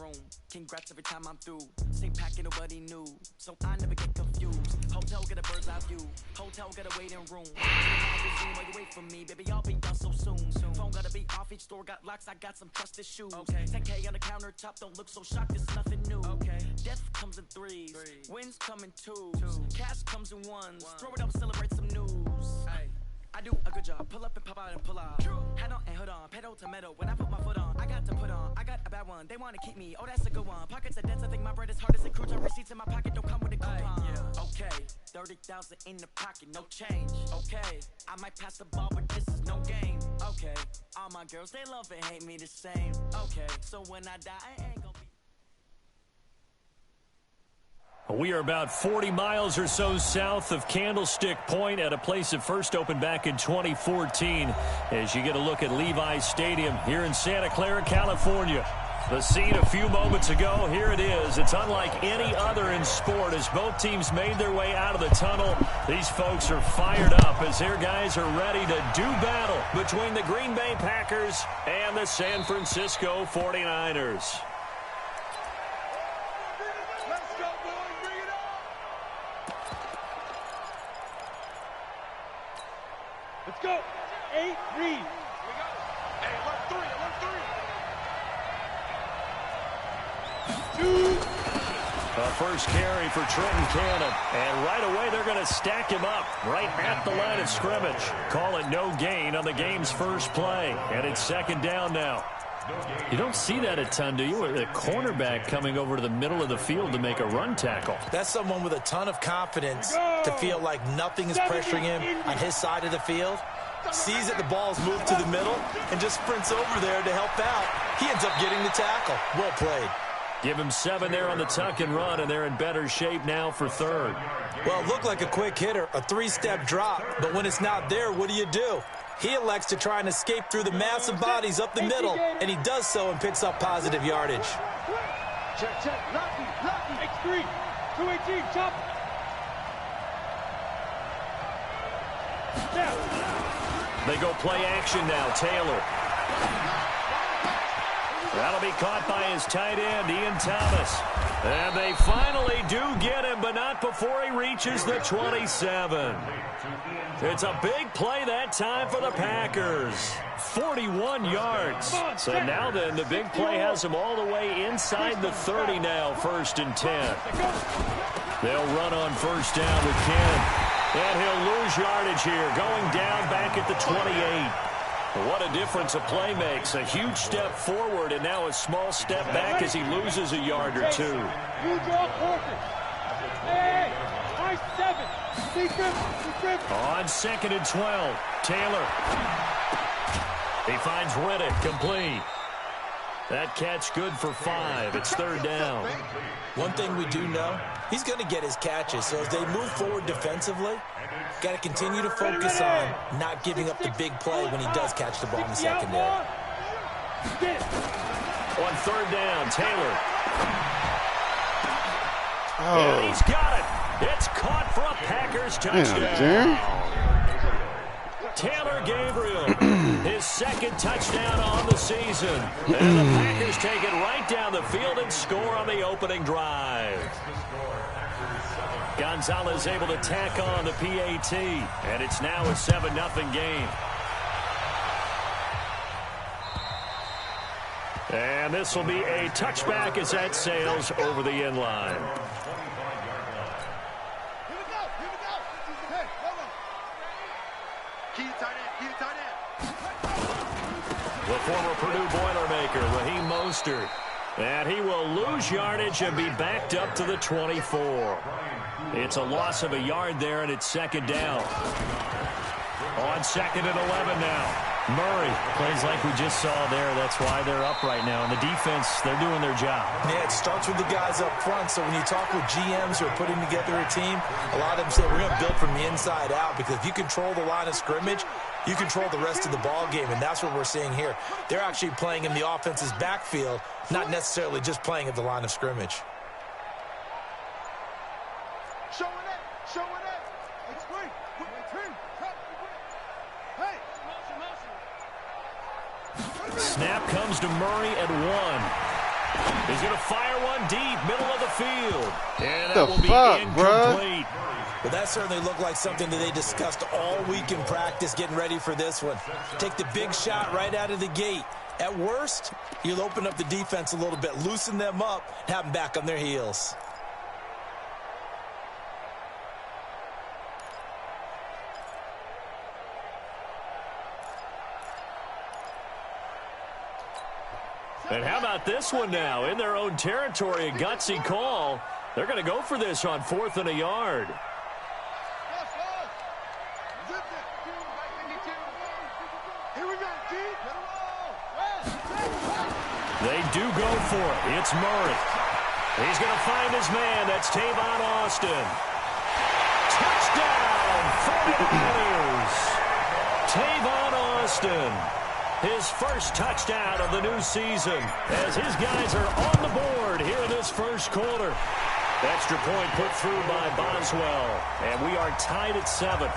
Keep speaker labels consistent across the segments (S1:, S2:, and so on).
S1: room. Congrats every time I'm through. Same packet, nobody knew. So I never get confused. Hotel get a bird's eye view. Hotel got a waiting room. While you wait for me, baby, I'll be done so soon. Phone gotta be off, each store got locks, I got some trusted shoes. 10K on the countertop, don't look so shocked, it's nothing new. Death comes in threes, wins come in twos. Cash comes in ones, throw it up, celebrate some news. I do a good job, pull up and pop out and pull out. Head on and hood on, pedal to metal. When I put my foot on, I got to put on. I got a bad one, they wanna keep me. Oh, that's a good one. Pockets are dense, I think my bread is hard as a crouton. Receipts in my pocket don't come with a coupon. Okay, 30,000 in the pocket, no change. Okay, I might pass the ball, but this is no game. Okay, all my girls, they love and hate me the same. Okay, so when I die, I ain't gonna be.
S2: We are about 40 miles or so south of Candlestick Point at a place that first opened back in 2014 as you get a look at Levi's Stadium here in Santa Clara, California. The scene a few moments ago, here it is. It's unlike any other in sport as both teams made their way out of the tunnel. These folks are fired up as their guys are ready to do battle between the Green Bay Packers and the San Francisco 49ers.
S3: Let's go. 8, read. Here we go.
S4: Hey, left 3, left 3.
S3: 2.
S2: The first carry for Trenton Cannon. And right away, they're going to stack him up right at the line of scrimmage. Call it no gain on the game's first play. And it's second down now. You don't see that a ton, do you? A cornerback coming over to the middle of the field to make a run tackle.
S5: That's someone with a ton of confidence to feel like nothing is pressuring him on his side of the field. Sees that the ball's moved to the middle and just sprints over there to help out. He ends up getting the tackle. Well played.
S2: Give him 7 there on the tuck and run, and they're in better shape now for third.
S5: Well, it looked like a quick hitter, a 3-step drop, but when it's not there, what do? He elects to try and escape through the massive bodies up the middle, and he does so and picks up positive yardage.
S3: Check. Lucky. X3. 218. Chop. Down.
S2: They go play action now. Taylor. That'll be caught by his tight end, Ian Thomas. And they finally do get him, but not before he reaches the 27. It's a big play that time for the Packers. 41 yards. So now then, the big play has them all the way inside the 30 now, 1st and 10. They'll run on first down with Cannon. And he'll lose yardage here, going down back at the 28. What a difference a play makes. A huge step forward and now a small step back as he loses a yard or two.
S3: You draw quarters. Hey, nice 7.
S2: On 2nd and 12, Taylor. He finds Riddick complete. That catch good for 5. It's 3rd down.
S5: One thing we do know, he's going to get his catches. So as they move forward defensively, got to continue to focus on not giving up the big play when he does catch the ball in the secondary.
S2: On 3rd down, Taylor.
S6: Oh.
S2: And he's got it. It's caught for a Packers touchdown. Taylor Gabriel, his 2nd touchdown on the season. And the Packers take it right down the field and score on the opening drive. Gonzalez able to tack on the PAT, and it's now a 7-0 game. And this will be a touchback as that sails over the end line. The former Purdue Boilermaker, Raheem Mostert. And he will lose yardage and be backed up to the 24. It's a loss of a yard there, and it's 2nd down. On 2nd and 11 now. Murray plays like we just saw there. That's why they're up right now. And the defense, they're doing their job.
S5: Yeah, it starts with the guys up front. So when you talk with GMs who are putting together a team, a lot of them say we're going to build from the inside out, because if you control the line of scrimmage, you control the rest of the ball game, and that's what we're seeing here. They're actually playing in the offense's backfield, not necessarily just playing at the line of scrimmage.
S2: Snap comes to Murray at 1. He's going to fire one deep, middle of the field. And that will be incomplete.
S5: Well, that certainly looked like something that they discussed all week in practice getting ready for this one. Take the big shot right out of the gate. At worst, you'll open up the defense a little bit, loosen them up, and have them back on their heels.
S2: And how about this one now? In their own territory, a gutsy call. They're going to go for this on 4th and a yard. They do go for it. It's Murray. He's going to find his man. That's Tavon Austin. Touchdown, 49ers. Tavon Austin. His first touchdown of the new season as his guys are on the board here in this first quarter. Extra point put through by Boswell. And we are tied at 7.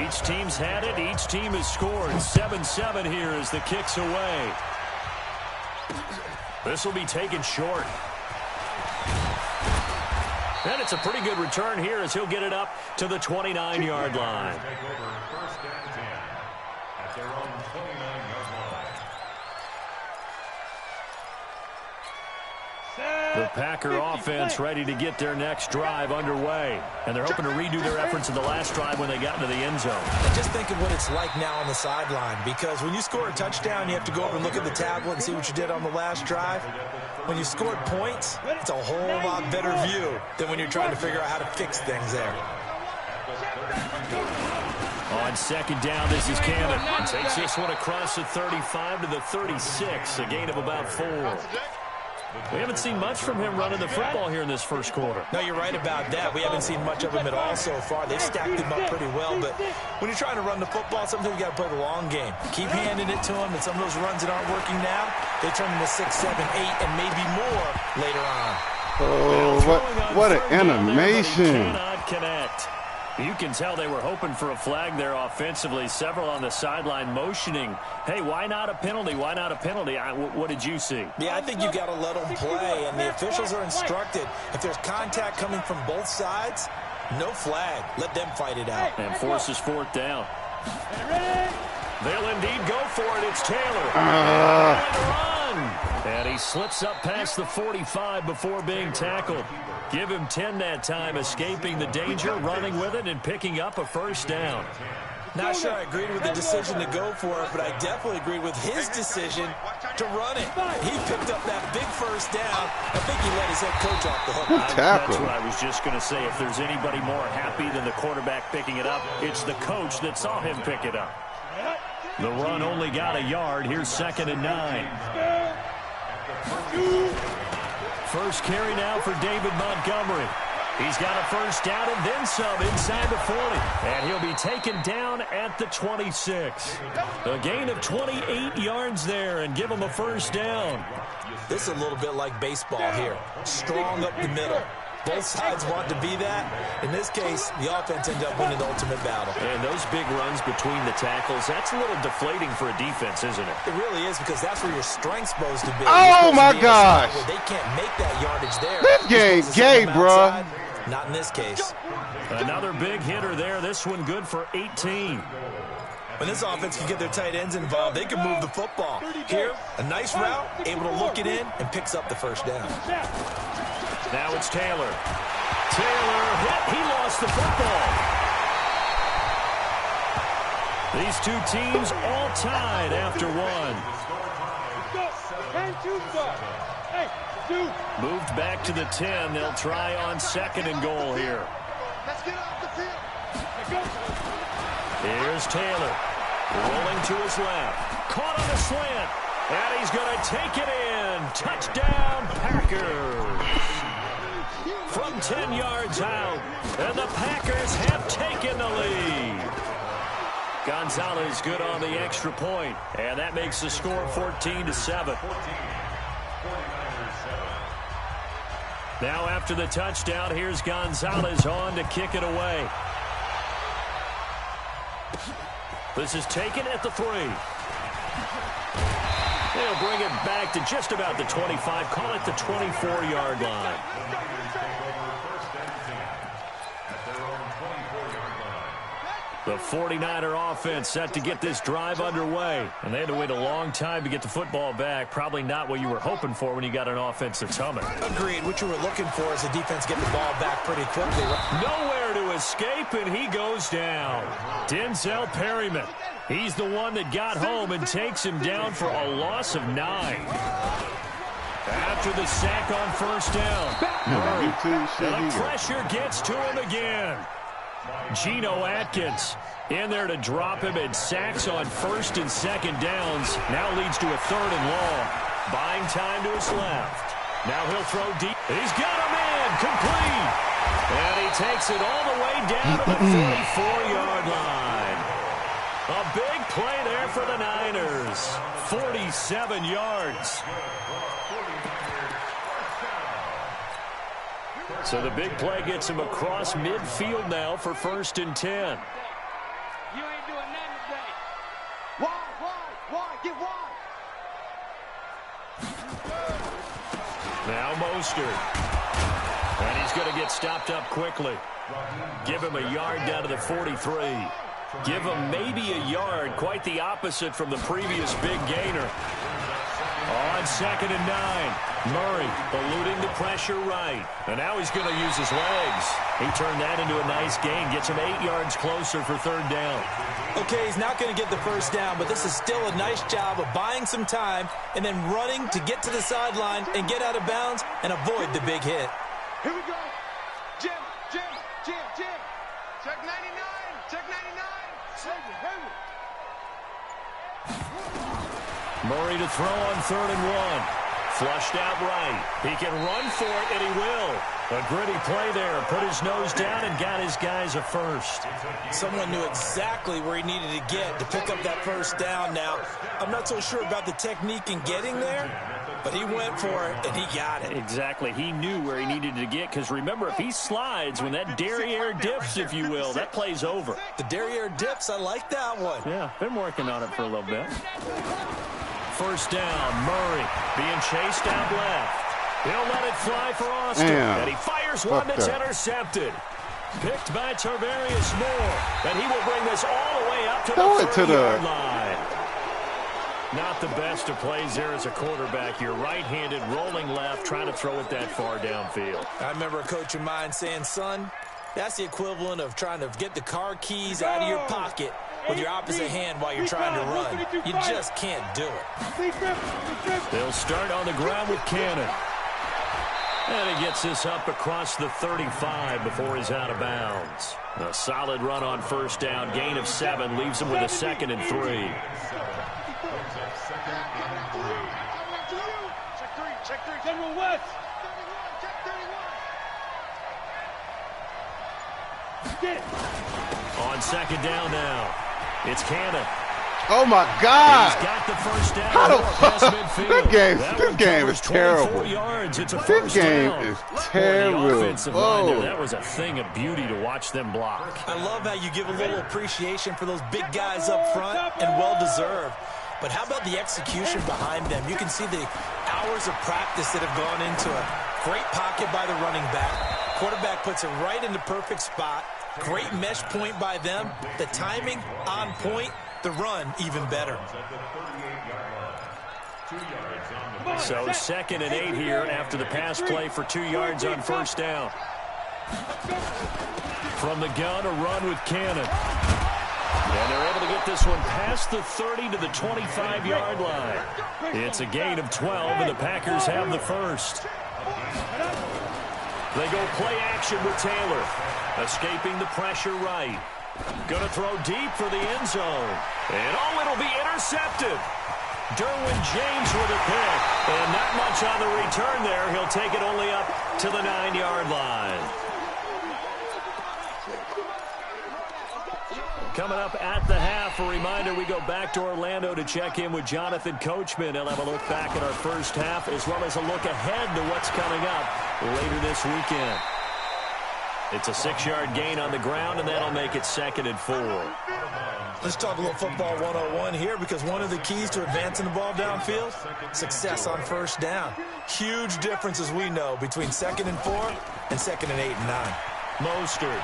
S2: Each team's had it. Each team has scored. 7-7 here as the kick's away. This will be taken short. And it's a pretty good return here as he'll get it up to the 29-yard line. The Packer offense ready to get their next drive underway. And they're hoping to redo their efforts in the last drive when they got into the end zone.
S5: And just think of what it's like now on the sideline, because when you score a touchdown, you have to go over and look at the tablet and see what you did on the last drive. When you scored points, it's a whole lot better view than when you're trying to figure out how to fix things there.
S2: On second down, this is Cannon. Takes this one across the 35 to the 36, a gain of about 4. We haven't seen much from him running the football here in this first quarter.
S5: No, you're right about that. We haven't seen much of him at all so far. They've stacked him up pretty well, but when you're trying to run the football, sometimes you got to play the long game. Keep handing it to him, and some of those runs that aren't working now, they turn into 6, 7, 8, and maybe more later on.
S6: Oh, what an animation.
S2: Cannot connect. You can tell they were hoping for a flag there offensively. Several on the sideline motioning, hey, why not a penalty? Why not a penalty? What did you see?
S5: Yeah, I think you got to let them play, and the officials are instructed. If there's contact coming from both sides, no flag. Let them fight it out.
S2: And forces 4th down. They'll indeed go for it. It's Taylor. And he slips up past the 45 before being tackled. Give him 10 that time, escaping the danger, running with it, and picking up a first down.
S5: Not sure I agreed with the decision to go for it, but I definitely agreed with his decision to run it. He picked up that big first down. I think he let his head coach off the hook.
S2: That's what I was just going to say. If there's anybody more happy than the quarterback picking it up, it's the coach that saw him pick it up. The run only got a yard. Here's 2nd and 9. First carry now for David Montgomery. He's got a first down and then some inside the 40. And he'll be taken down at the 26. A gain of 28 yards there and give him a first down.
S5: This is a little bit like baseball here. Strong up the middle. Both sides want to be that. In this case, the offense ends up winning the ultimate battle.
S2: And those big runs between the tackles, that's a little deflating for a defense, isn't it?
S5: It really is, because that's where your strength's supposed to be.
S6: Oh, my gosh.
S5: They can't make that yardage there.
S6: This game gay, bro.
S5: Not in this case.
S2: Another big hitter there. This one good for 18.
S5: When this offense can get their tight ends involved, they can move the football. Here, a nice route, able to look it in, and picks up the first down.
S2: Now it's Taylor. Taylor hit. He lost the football. These two teams all tied after one. Moved back to the 10. They'll try on 2nd and goal here.
S4: Let's get off the field.
S2: Here's Taylor. Rolling to his left. Caught on a slant. And he's going to take it in. Touchdown, Packers. From 10 yards out. And the Packers have taken the lead. Gonzalez good on the extra point. And that makes the score 14-7. Now after the touchdown, here's Gonzalez on to kick it away. This is taken at the 3. They'll bring it back to just about the 25. Call it the 24-yard line. The 49er offense set to get this drive underway. And they had to wait a long time to get the football back. Probably not what you were hoping for when you got an offense that's humming.
S5: Agreed. What you were looking for is the defense get the ball back pretty quickly.
S2: Nowhere to escape, and he goes down. Denzel Perryman. He's the one that got home and takes him down for a loss of 9. After the sack on first down. The pressure gets to him again. Geno Atkins in there to drop him, and sacks on first and second downs. Now leads to a 3rd and long. Buying time to his left. Now he'll throw deep. He's got a man complete. And he takes it all the way down to the 44-yard line. A big play there for the Niners. 47 yards. So the big play gets him across midfield now for 1st and 10.
S3: You ain't doing nothing today.
S4: Why? Get wide.
S2: Now Mostert. And he's going to get stopped up quickly. Give him a yard down to the 43. Give him maybe a yard, quite the opposite from the previous big gainer. On 2nd and 9, Murray eluding the pressure right. And now he's going to use his legs. He turned that into a nice gain, gets him 8 yards closer for 3rd down.
S5: Okay, he's not going to get the first down, but this is still a nice job of buying some time and then running to get to the sideline and get out of bounds and avoid the big hit.
S4: Here we go. Jim. Check 99.
S2: Murray to throw on 3rd and 1. Flushed out right. He can run for it, and he will. A gritty play there. Put his nose down and got his guys a first.
S5: Someone knew exactly where he needed to get to pick up that first down. Now, I'm not so sure about the technique in getting there, but he went for it, and he got it.
S2: Exactly. He knew where he needed to get, because remember, if he slides, when that derriere dips, if you will, that play's over.
S5: The derriere dips, I like that one.
S2: Yeah, been working on it for a little bit. First down, Murray being chased out left. He'll let it fly for Austin.
S6: Damn.
S2: And he fires one that's intercepted. Picked by Tarvarius Moore. And he will bring this all the way up to the 30-yard line. Not the best of plays there as a quarterback. You're right-handed, rolling left, trying to throw it that far downfield.
S5: I remember a coach of mine saying, son, that's the equivalent of trying to get the car keys out of your pocket with your opposite hand while you're trying to run. You just can't do it.
S2: They'll start on the ground with Cannon. And he gets this up across the 35 before he's out of bounds. A solid run on first down. Gain of 7 leaves him with a 2nd and 3.
S3: Check 3. General West.
S2: On 2nd down now. It's Cannon.
S6: Oh my God!
S2: He's got the first down.
S6: This game is terrible.
S2: This
S6: game is terrible.
S2: That was a thing of beauty to watch them block.
S5: I love how you give a little appreciation for those big guys up front, and well-deserved. But how about the execution behind them? You can see the hours of practice that have gone into it. Great pocket by the running back. Quarterback puts it right in the perfect spot. Great mesh point by them. The timing on point. The run even better.
S2: So 2nd and 8 here after the pass play for 2 yards on first down. From the gun, a run with Cannon. And they're able to get this one past the 30 to the 25-yard line. It's a gain of 12, and the Packers have the first. They go play action with Taylor. Escaping the pressure right. Going to throw deep for the end zone. And it'll be intercepted. Derwin James with a pick. And not much on the return there. He'll take it only up to the 9-yard line. Coming up at the half, a reminder, we go back to Orlando to check in with Jonathan Coachman. He'll have a look back at our first half, as well as a look ahead to what's coming up later this weekend. It's a 6-yard gain on the ground, and that'll make it 2nd and 4.
S5: Let's talk a little football 101 here, because one of the keys to advancing the ball downfield, success on first down. Huge difference, as we know, between 2nd and 4 and 2nd and 8 and 9.
S2: Mostert.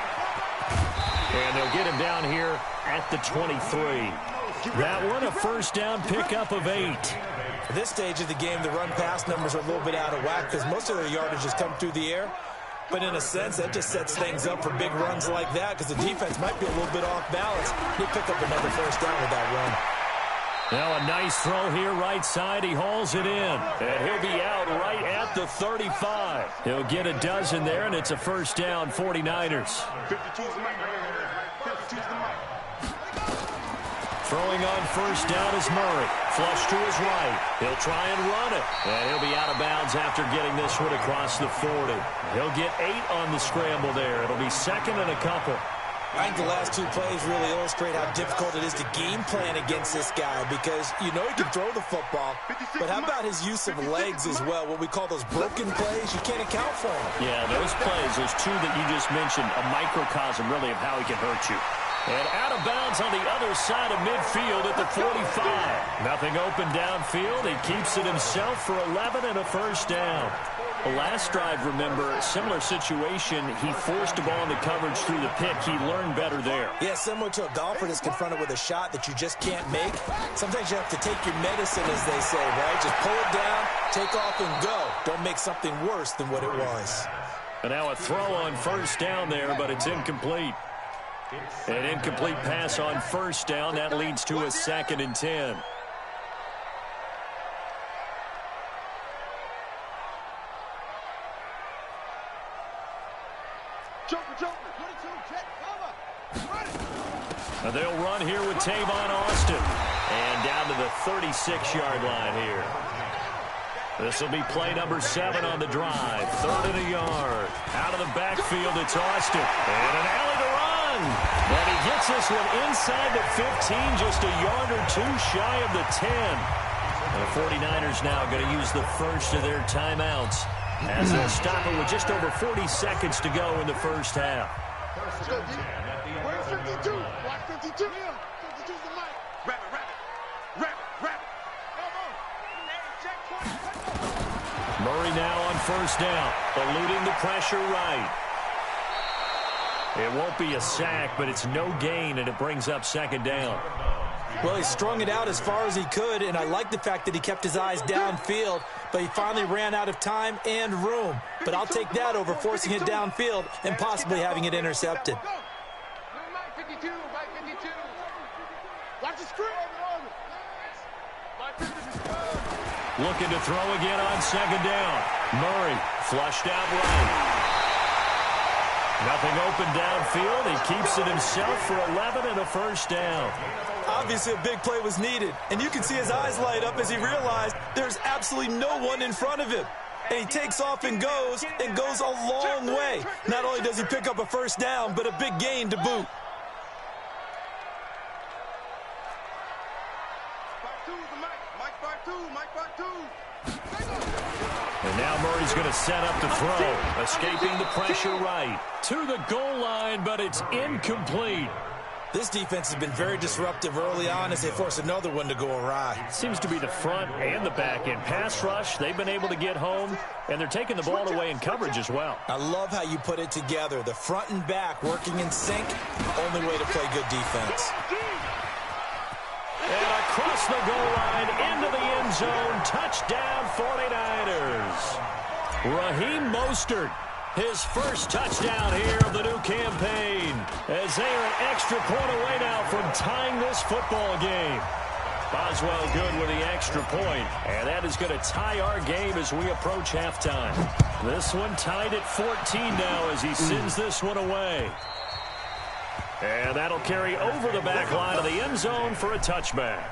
S2: And they'll get him down here at the 23. That one, a first down pickup of 8.
S5: At this stage of the game, the run-pass numbers are a little bit out of whack because most of their yardage has come through the air. But in a sense, that just sets things up for big runs like that because the defense might be a little bit off balance. They pick up another first down with that run.
S2: Now a nice throw here, right side. He hauls it in. And he'll be out right at the 35. He'll get a dozen there, and it's a first down, 49ers. Throwing on first down is Murray. Flush to his right. He'll try and run it. And he'll be out of bounds after getting this one across the 40. He'll get 8 on the scramble there. It'll be 2nd and a couple.
S5: I think the last 2 plays really illustrate how difficult it is to game plan against this guy because you know he can throw the football, but how about his use of legs as well, what we call those broken plays? You can't account for them.
S2: Yeah, those plays, those 2 that you just mentioned, a microcosm really of how he can hurt you. And out of bounds on the other side of midfield at the 45. Nothing open downfield. He keeps it himself for 11 and a first down. The last drive, remember, similar situation. He forced a ball into coverage through the pick. He learned better there.
S5: Yeah, similar to a golfer that's confronted with a shot that you just can't make. Sometimes you have to take your medicine, as they say, right? Just pull it down, take off, and go. Don't make something worse than what it was.
S2: And now a throw on first down there, but it's incomplete. An incomplete pass on first down. That leads to a 2nd and 10. Now they'll run here with Tavon Austin. And down to the 36-yard line here. This will be play number 7 on the drive. 3rd and a yard. Out of the backfield, it's Austin. And an alley to run. And he gets this one inside the 15, just a yard or 2 shy of the 10. And the 49ers now going to use the first of their timeouts as they'll stop it with just over 40 seconds to go in the first half.
S4: Where's 52? Watch 52. 52's the mic. Wrap it, wrap it. Wrap it, wrap it.
S2: Murray now on first down, eluding the pressure right. It won't be a sack, but it's no gain, and it brings up 2nd down.
S5: Well, he strung it out as far as he could, and I like the fact that he kept his eyes downfield, but he finally ran out of time and room. But I'll take that over forcing it downfield and possibly having it intercepted.
S4: Mike 52, Mike 52. Watch the screen. Mike 52.
S2: Looking to throw again on 2nd down. Murray flushed out right. Nothing open downfield. He keeps it himself for 11 and a first down.
S5: Obviously, a big play was needed, and you can see his eyes light up as he realized there's absolutely no one in front of him. And he takes off and goes a long way. Not only does he pick up a first down, but a big gain to boot.
S2: And now Murray's going to set up to throw, escaping the pressure right. To the goal line, but it's incomplete.
S5: This defense has been very disruptive early on as they force another one to go awry.
S2: Seems to be the front and the back end. Pass rush, they've been able to get home, and they're taking the ball away in coverage as well.
S5: I love how you put it together. The front and back working in sync, only way to play good defense.
S2: And across the goal line, into the end zone, touchdown 49ers. Raheem Mostert, his first touchdown here of the new campaign, as they are an extra point away now from tying this football game. Boswell good with the extra point, and that is going to tie our game as we approach halftime. This one tied at 14 now as he sends this one away. And that'll carry over the back line of the end zone for a touchback.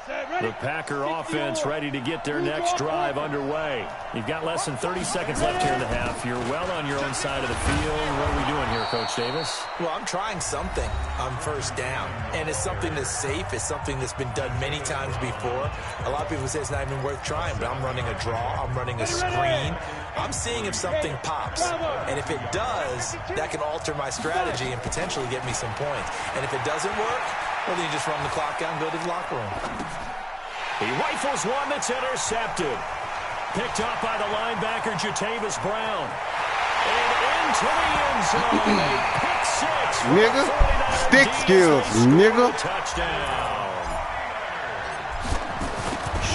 S4: Set,
S2: The Packer offense ready to get their next drive underway. You've got less than 30 seconds left here in the half. You're well on your own side of the field. What are we doing here, Coach Davis?
S5: Well, I'm trying something on first down, and it's something that's safe. It's something that's been done many times before. A lot of people say it's not even worth trying, but I'm running a draw. I'm running a screen. I'm seeing if something pops, and if it does, that can alter my strategy and potentially get me some points. And if it doesn't work, well, then you just run the clock out and go to the locker room.
S2: He rifles one that's intercepted. Picked up by the linebacker, Jatavis Brown. And into the end zone. A pick six.
S6: Nigga. Stick skills, nigga.
S2: Touchdown.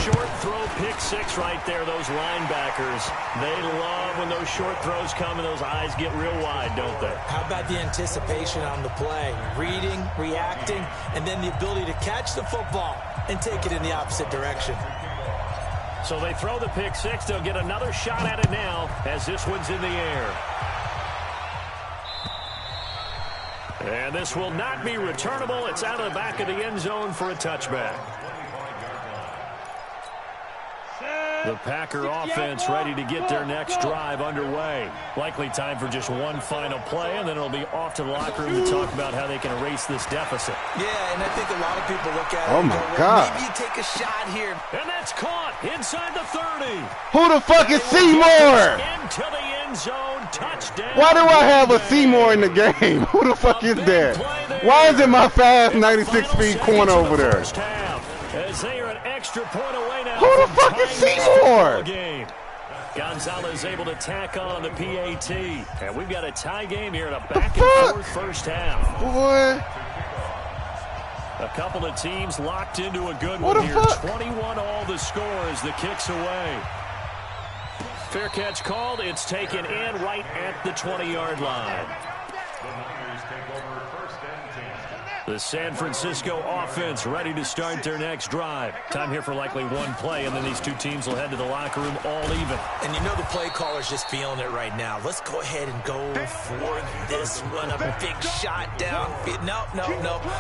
S2: Short throw, pick six right there, those linebackers. They love when those short throws come and those eyes get real wide, don't they?
S5: How about the anticipation on the play? Reading, reacting, and then the ability to catch the football and take it in the opposite direction.
S2: So they throw the pick six. They'll get another shot at it now as this one's in the air. And this will not be returnable. It's out of the back of the end zone for a touchback. The Packer offense ready to get their next drive underway. Likely time for just one final play, and then it'll be off to the locker room to talk about how they can erase this deficit.
S5: Yeah, and I think a lot of people look at it
S6: Oh,
S5: and
S6: my
S5: go, well,
S6: God.
S5: maybe you take a shot here.
S2: And that's caught inside the 30.
S6: Who the fuck is Seymour?
S2: Into the end zone, touchdown.
S6: Why do I have a Seymour in the game? Who the fuck is that? Why is it my fast 96-speed corner over there?
S2: As they are an extra point away now.
S6: Who the fuck is Seymour?
S2: Gonzalez able to tack on the PAT. And we've got a tie game here in a back-and-forth first half.
S6: Boy.
S2: A couple of teams locked into a good
S6: What
S2: one
S6: the
S2: here.
S6: fuck?
S2: 21-all the score as the kick's away. Fair catch called. It's taken in right at the 20-yard line. The San Francisco offense ready to start their next drive. Time here for likely one play, and then these two teams will head to the locker room all even.
S5: And you know the play caller's just feeling it right now. Let's go ahead and go for this one. A big shot down. No.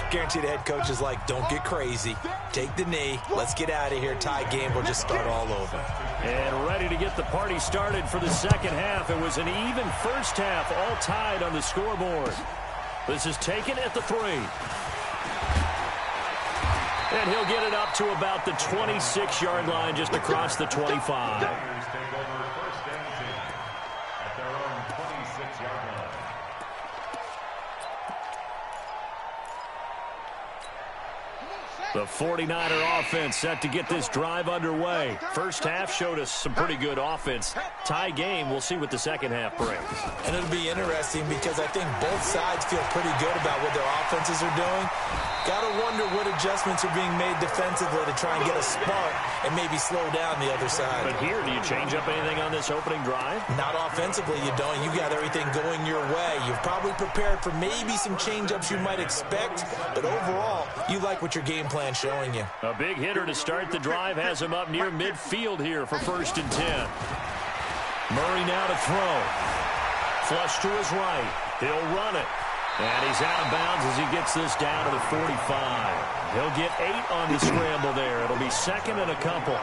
S5: Guarantee the head coach is like, don't get crazy. Take the knee. Let's get out of here. Tie game. We'll just start all over.
S2: And ready to get the party started for the second half. It was an even first half, all tied on the scoreboard. This is taken at the 3. And he'll get it up to about the 26-yard line, just across the 25. The 49er offense set to get this drive underway. First half showed us some pretty good offense. Tie game, we'll see what the second half brings.
S5: And it'll be interesting because I think both sides feel pretty good about what their offenses are doing. Got to wonder what adjustments are being made defensively to try and get a spark and maybe slow down the other side.
S2: But here, do you change up anything on this opening drive?
S5: Not offensively, you don't. You got everything going your way. You've probably prepared for maybe some change-ups you might expect, but overall, you like what your game plan's showing you.
S2: A big hitter to start the drive has him up near midfield here for 1st and 10. Murray now to throw. Flush to his right. He'll run it. And he's out of bounds as he gets this down to the 45. He'll get 8 on the scramble there. It'll be second and a couple.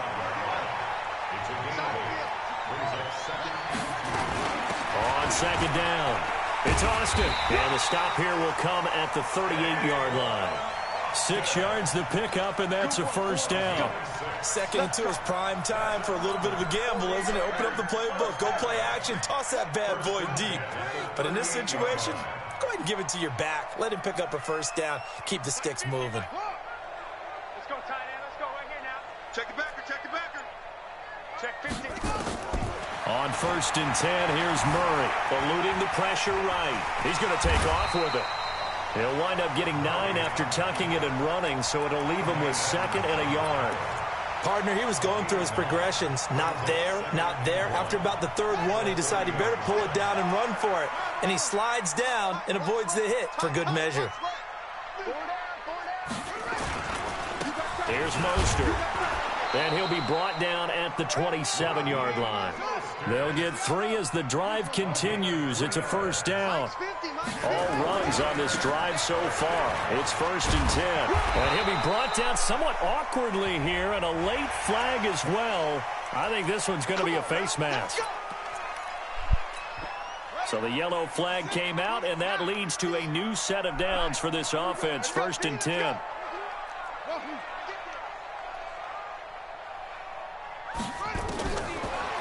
S2: On second down, it's Austin. And the stop here will come at the 38-yard line. 6 yards to pick up, and that's a first down.
S5: 2nd and 2 is prime time for a little bit of a gamble, isn't it? Open up the playbook, go play action, toss that bad boy deep. But in this situation, go ahead and give it to your back. Let him pick up a first down. Keep the sticks moving.
S3: Let's go, tight end. Let's go right here now.
S4: Check it backer, check it backer.
S3: Check 15.
S2: On 1st and 10, here's Murray, eluding the pressure right. He's going to take off with it. He'll wind up getting 9 after tucking it and running, so it'll leave him with 2nd and a yard.
S5: Partner, he was going through his progressions. Not there, not there. After about the 3rd one, he decided he better pull it down and run for it. And he slides down and avoids the hit for good measure.
S2: Here's Mostert. And he'll be brought down at the 27-yard line. They'll get 3 as the drive continues. It's a first down. All runs on this drive so far. It's 1st and 10. And he'll be brought down somewhat awkwardly here, and a late flag as well. I think this one's going to be a face mask. So the yellow flag came out, and that leads to a new set of downs for this offense. 1st and 10.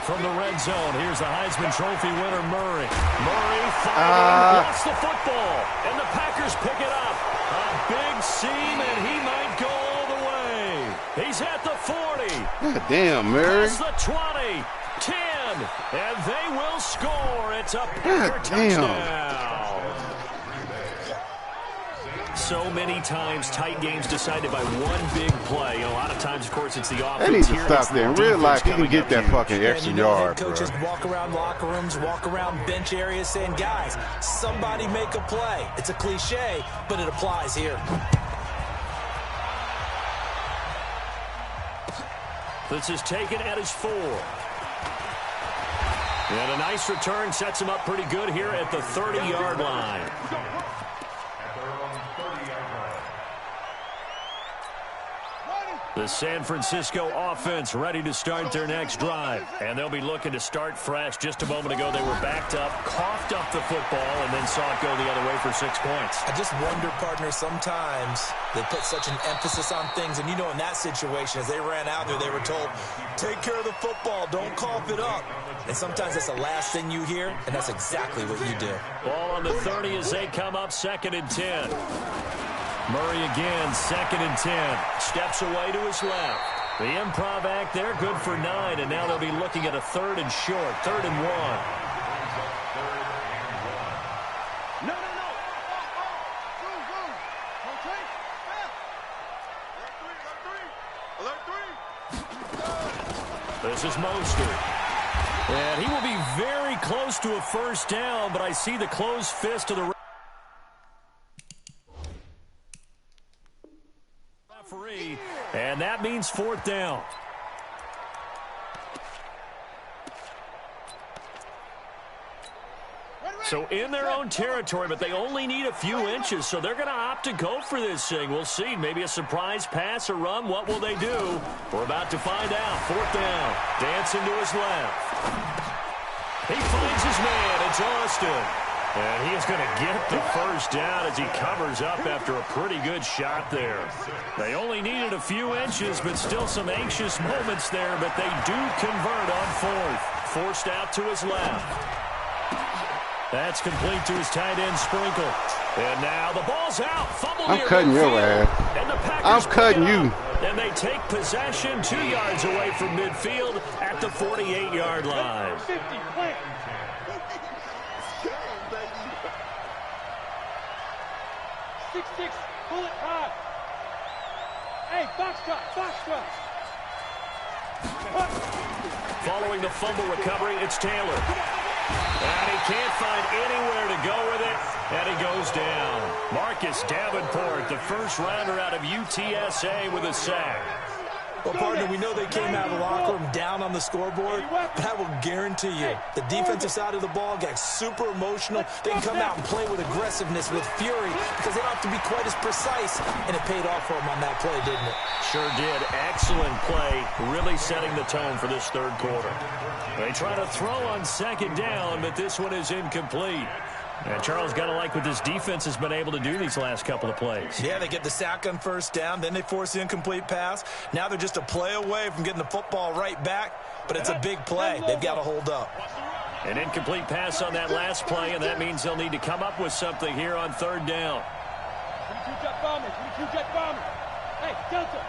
S2: From the red zone, here's the Heisman Trophy winner, Murray. Murray fighting, lost the football, and the Packers pick it up. A big seam, and he might go all the way. He's at the 40.
S6: God damn, Murray.
S2: Past the 20, 10, and they will score. It's a Packer touchdown. So many times, tight games decided by one big play. A lot of times, of course, it's the offense.
S6: They need to stop there and realize he can get that fucking extra yard, bro.
S5: Coaches walk around locker rooms, walk around bench areas saying, guys, somebody make a play. It's a cliche, but it applies here.
S2: This is taken at his 4. And a nice return sets him up pretty good here at the 30-yard line. The San Francisco offense ready to start their next drive. And they'll be looking to start fresh. Just a moment ago, they were backed up, coughed up the football, and then saw it go the other way for 6 points.
S5: I just wonder, partner, sometimes they put such an emphasis on things. And, you know, in that situation, as they ran out there, they were told, take care of the football, don't cough it up. And sometimes that's the last thing you hear, and that's exactly what you do.
S2: Ball on the 30 as they come up 2nd and 10. Murray again, 2nd and 10. Steps away to his left. The improv act there, good for 9, and now they'll be looking at a 3rd and short, 3rd and 1.
S4: No. Alert 3.
S2: This is Mostert. And he will be very close to a first down, but I see the closed fist of the referee, and that means 4th down. So in their own territory, but they only need a few inches, so they're going to opt to go for this thing. We'll see. Maybe a surprise pass or run. What will they do? We're about to find out. 4th down. Dancing to his left. He finds his man. It's Austin. And he is going to get the first down as he covers up after a pretty good shot there. They only needed a few inches, but still some anxious moments there, but they do convert on 4th. Forced out to his left. That's complete to his tight end, Sprinkle. And now the ball's out. Fumble
S6: I'm cutting your ass.
S2: And the Packers
S6: I'm cutting you.
S2: And they take possession 2 yards away from midfield at the 48-yard line.
S4: 50, plant. 6-6, pull it high. Hey, box drop.
S2: Following the fumble recovery, it's Taylor. And he can't find anywhere to go with it, and he goes down. Marcus Davenport, the first rounder out of UTSA, with a sack.
S5: Well, partner, we know they came out of the locker room down on the scoreboard, but I will guarantee you the defensive side of the ball got super emotional. They can come out and play with aggressiveness, with fury, because they don't have to be quite as precise, and it paid off for them on that play, didn't it?
S2: Sure did. Excellent play, really setting the tone for this 3rd quarter. They try to throw on 2nd down, but this one is incomplete. And Charles, got to like what this defense has been able to do these last couple of plays.
S5: Yeah, they get the sack on 1st down, then they force the incomplete pass. Now they're just a play away from getting the football right back, but it's a big play. They've got to hold up.
S2: An incomplete pass on that last play, and that means they'll need to come up with something here on 3rd down.
S4: 22 jet bombers. Hey, Delta.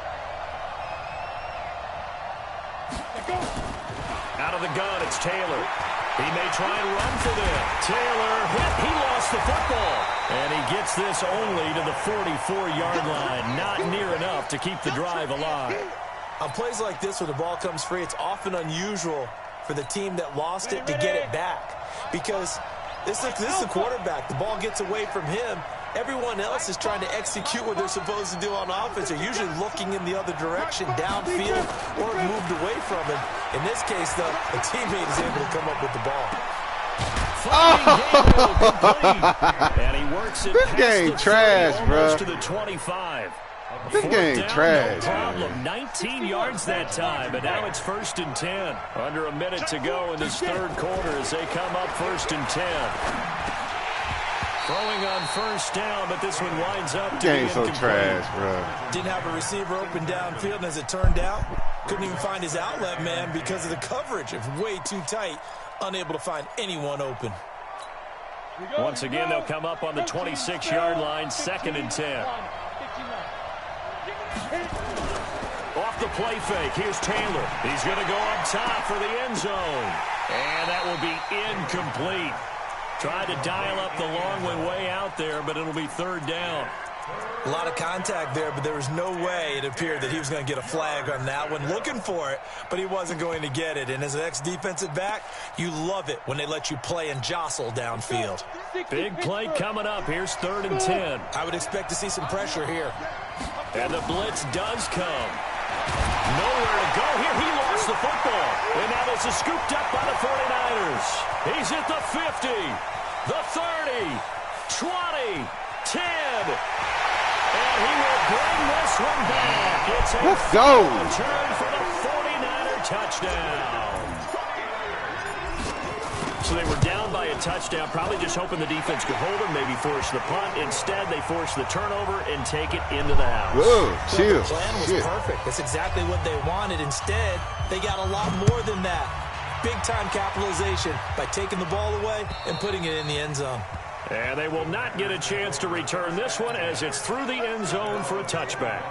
S4: Let's go.
S2: Out of the gun, it's Taylor. He may try and run for them. Taylor hit. He lost the football. And he gets this only to the 44-yard line. Not near enough to keep the drive alive.
S5: On plays like this where the ball comes free, it's often unusual for the team that lost it to get it back. Because this is the quarterback. The ball gets away from him. Everyone else is trying to execute what they're supposed to do on offense. They're usually looking in the other direction, downfield, or moved away from him. In this case, though, the teammate is able to come up with the ball.
S2: Oh! And he works it
S6: this
S2: past
S6: game
S2: the
S6: trash,
S2: 30,
S6: bro.
S2: almost to the 25.
S6: This
S2: Fourth
S6: game
S2: down,
S6: trash,
S2: no problem.
S6: man.
S2: 19 yards that time, and now it's 1st and 10. Under a minute to go in this third quarter as they come up 1st and 10. Throwing on 1st down, but this one winds up to be
S6: Game's so
S2: incomplete.
S6: trash, bro.
S5: Didn't have a receiver open downfield, and as it turned out, couldn't even find his outlet man because of the coverage. It was way too tight, unable to find anyone open.
S2: Once again, they'll come up on the 26-yard line, 2nd and 10. Off the play fake, here's Taylor. He's going to go up top for the end zone. And that will be incomplete. Tried to dial up the long one way out there, but it'll be 3rd down.
S5: A lot of contact there, but there was no way it appeared that he was going to get a flag on that one. Looking for it, but he wasn't going to get it. And as an ex-defensive back, you love it when they let you play and jostle downfield.
S2: Big play coming up. Here's 3rd and 10.
S5: I would expect to see some pressure here.
S2: And the blitz does come. Nowhere to go here. He lost the football. And now this is scooped up by the 49ers. He's at the 50, the 30, 20, 10. And he will bring this one back. It's a
S6: Let's go.
S2: return for the 49er touchdown. So they were down by a touchdown, probably just hoping the defense could hold them, maybe force the punt. Instead, they force the turnover and take it into the house.
S6: Whoa, chill.
S5: The plan was perfect. That's exactly what they wanted. Instead, they got a lot more than that. Big-time capitalization by taking the ball away and putting it in the end zone.
S2: And they will not get a chance to return this one as it's through the end zone for a touchback.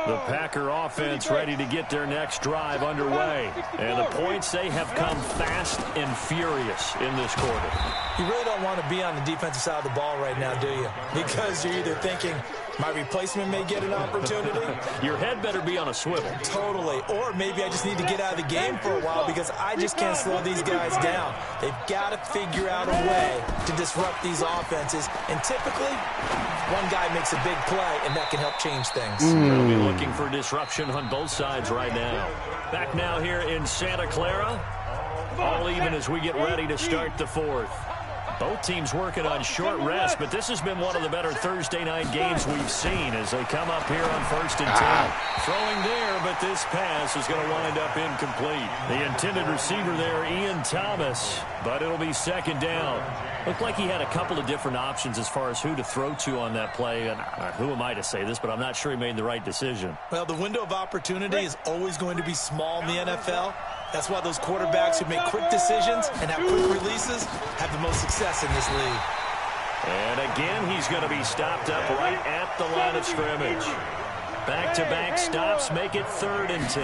S2: The Packer offense ready to get their next drive underway. And the points, they have come fast and furious in this quarter.
S5: You really don't want to be on the defensive side of the ball right now, do you? Because you're either thinking, my replacement may get an opportunity.
S2: Your head better be on a swivel.
S5: Totally. Or maybe I just need to get out of the game for a while because I just can't slow these guys down. They've got to figure out a way to disrupt these offenses. And typically, one guy makes a big play, and that can help change things.
S2: They'll be looking for disruption on both sides right now. Back now here in Santa Clara. All even as we get ready to start the fourth. Both teams working on short rest, but this has been one of the better Thursday night games we've seen as they come up here on 1st and 10. Throwing there, but this pass is going to wind up incomplete. The intended receiver there, Ian Thomas, but it'll be 2nd down. Looked like he had a couple of different options as far as who to throw to on that play, and who am I to say this, but I'm not sure he made the right decision.
S5: Well, the window of opportunity is always going to be small in the NFL. That's why those quarterbacks who make quick decisions and have quick releases have the most success in this league.
S2: And again, he's going to be stopped up right at the line of scrimmage. Back-to-back stops make it 3rd and 10.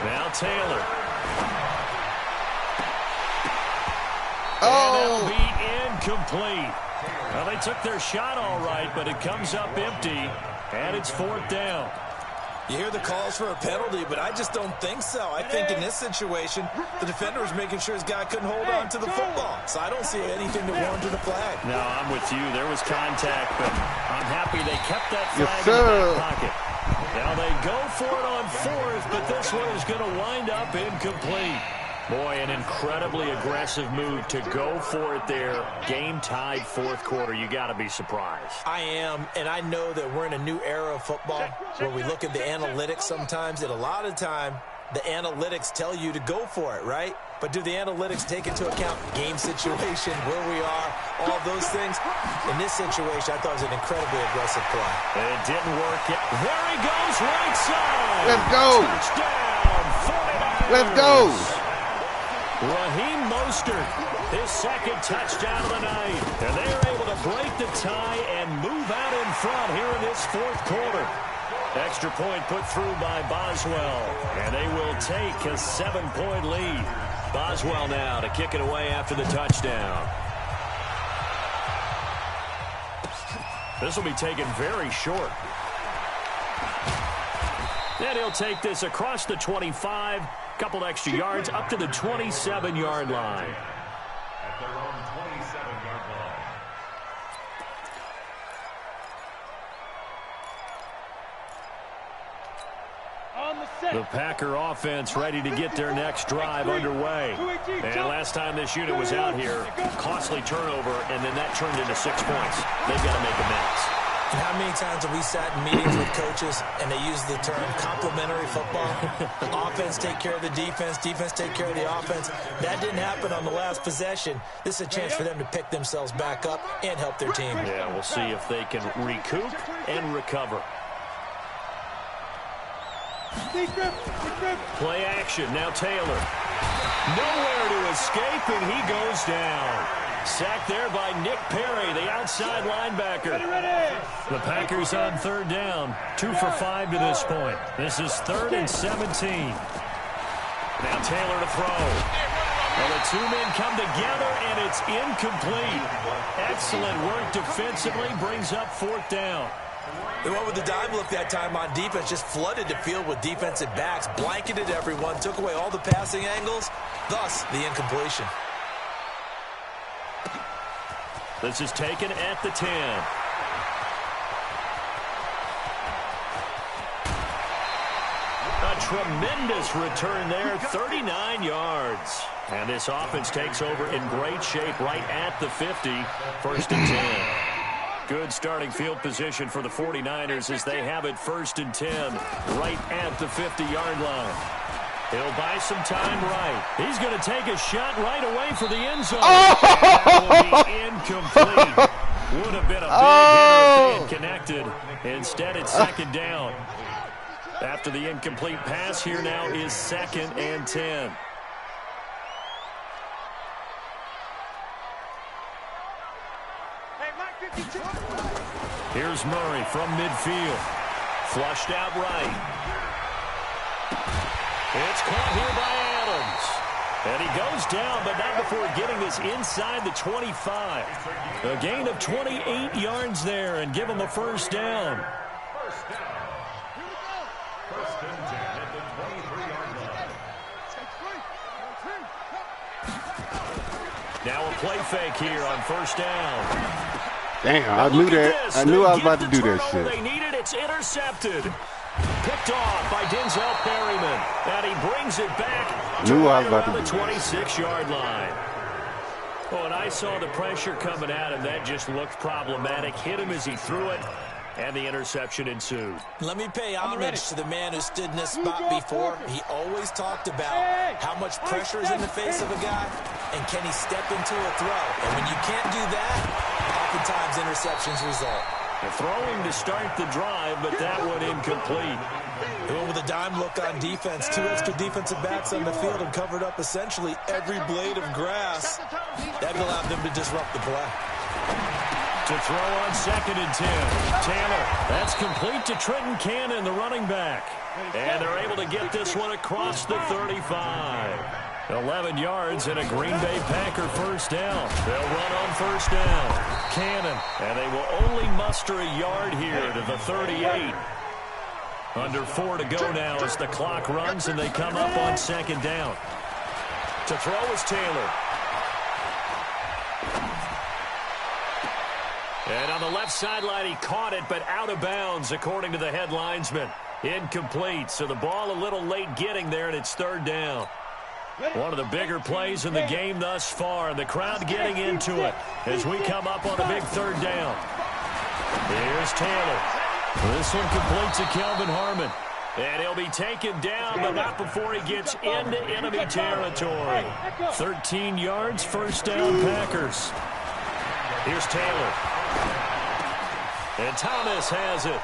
S2: Now Taylor. And it'll be incomplete. Well, they took their shot all right, but it comes up empty, and it's 4th down.
S5: You hear the calls for a penalty, but I just don't think so. I think in this situation, the defender was making sure his guy couldn't hold on to the football. So I don't see anything that warranted a flag.
S2: No, I'm with you. There was contact, but I'm happy they kept that flag
S6: Yes,
S2: in the
S6: sir.
S2: back pocket. Now they go for it on 4th, but this one is going to wind up incomplete. Boy, an incredibly aggressive move to go for it there. Game-tied 4th quarter. You got to be surprised.
S5: I am, and I know that we're in a new era of football where we look at the analytics sometimes, and a lot of time the analytics tell you to go for it, right? But do the analytics take into account game situation, where we are, all those things? In this situation, I thought it was an incredibly aggressive play.
S2: It didn't work yet. There he goes, right side.
S6: Let's go.
S2: Touchdown, 49ers.
S6: Let's go.
S2: Raheem Mostert, his 2nd touchdown of the night. And they are able to break the tie and move out in front here in this 4th quarter. Extra point put through by Boswell. And they will take a 7-point lead. Boswell now to kick it away after the touchdown. This will be taken very short. And he'll take this across the 25. Couple extra yards up to the 27-yard line.
S7: At their own 27-yard line.
S2: The Packer offense ready to get their next drive underway. And last time this unit was out here, costly turnover, and then that turned into 6 points. They've got to make amends.
S5: And how many times have we sat in meetings with coaches and they use the term complementary football? Offense take care of the defense, defense take care of the offense. That didn't happen on the last possession. This is a chance for them to pick themselves back up and help their team.
S2: Yeah, we'll see if they can recoup and recover. Play action, now Taylor. Nowhere to escape, and he goes down. Sacked there by Nick Perry, the outside linebacker. The Packers on third down, 2 for 5 to this point. This is 3rd and 17. Now Taylor to throw. Well, the two men come together, and it's incomplete. Excellent work defensively, brings up 4th down.
S5: They went with the dime look that time on defense, just flooded the field with defensive backs, blanketed everyone, took away all the passing angles, thus the incompletion.
S2: This is taken at the 10. A tremendous return there, 39 yards. And this offense takes over in great shape right at the 50, 1st and 10. Good starting field position for the 49ers as they have it 1st and 10 right at the 50-yard line. He'll buy some time right. He's going to take a shot right away for the end zone. And that will be incomplete. Would have been a big hitter if they had connected. Instead, it's 2nd down. After the incomplete pass, here now is 2nd and 10. Here's Murray from midfield. Flushed out right. It's caught here by Adams. And he goes down, but not before getting this inside the 25. A gain of 28 yards there and give him a 1st down.
S7: First down. 1st and 10 at the 23-yard line.
S2: Now a play fake here on 1st down.
S6: Damn, I knew that. I knew I was about to do that shit.
S2: They need it. It's intercepted. Picked off by Denzel Perryman. And he brings it back to right around the 26-yard line. Oh, and I saw the pressure coming at him. That just looked problematic. Hit him as he threw it, and the interception ensued.
S5: Let me pay homage to the man who stood in this spot before. He always talked about how much pressure is in the face of a guy, and can he step into a throw. And when you can't do that, oftentimes interceptions result.
S2: They're throwing to start the drive, but that one incomplete.
S5: They went with a dime look on defense. 2 extra defensive backs on the field and covered up essentially every blade of grass. That allowed them to disrupt the play.
S2: To throw on 2nd and 10. Taylor, that's complete to Trenton Cannon, the running back. And they're able to get this one across the 35. 11 yards and a Green Bay Packer 1st down. They'll run on 1st down. Cannon, and they will only muster a yard here to the 38. Under 4 to go now as the clock runs, and they come up on 2nd down. To throw is Taylor. And on the left sideline, he caught it, but out of bounds, according to the head linesman. Incomplete, so the ball a little late getting there, and it's 3rd down. One of the bigger plays in the game thus far, and the crowd getting into it as we come up on a big 3rd down. Here's Taylor. This one completes to Kelvin Harmon. And he'll be taken down, but not before he gets into enemy territory. 13 yards, 1st down Packers. Here's Taylor. And Thomas has it.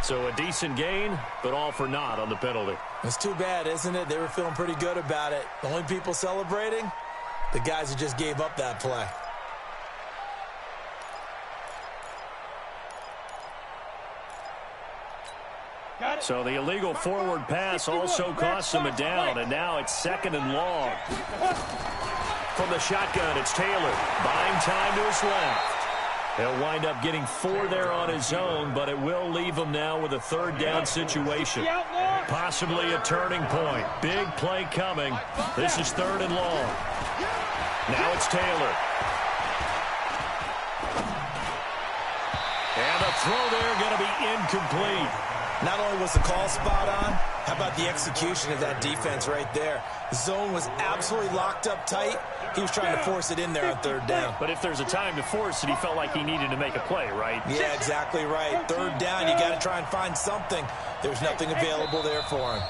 S2: So a decent gain, but all for naught on the penalty.
S5: It's too bad, isn't it? They were feeling pretty good about it. The only people celebrating, the guys who just gave up that play.
S2: So the illegal forward pass also costs him a down, and now it's 2nd and long. From the shotgun, it's Taylor, buying time to his left. He'll wind up getting 4 there on his own, but it will leave him now with a 3rd down situation. Possibly a turning point. Big play coming. This is 3rd and long. Now it's Taylor. And the throw there going to be incomplete.
S5: Not only was the call spot on, how about the execution of that defense right there? The zone was absolutely locked up tight. He was trying to force it in there on third down.
S2: But if there's a time to force it, he felt like he needed to make a play, right?
S5: Yeah, exactly right. Third down, you got to try and find something. There's nothing available there for him.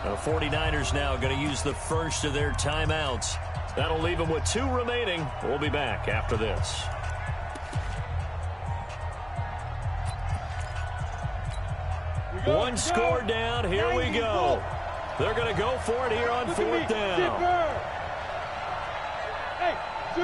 S2: The 49ers now going to use the first of their timeouts. That'll leave them with 2 remaining. We'll be back after this. One score down. Here we go. They're going to go for it here on 4th down.
S4: Hey, 2.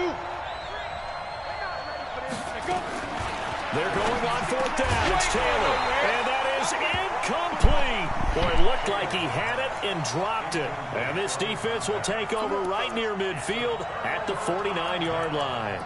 S2: They're going on 4th down. It's Taylor. And that is incomplete. Boy, it looked like he had it and dropped it. And this defense will take over right near midfield at the 49-yard line.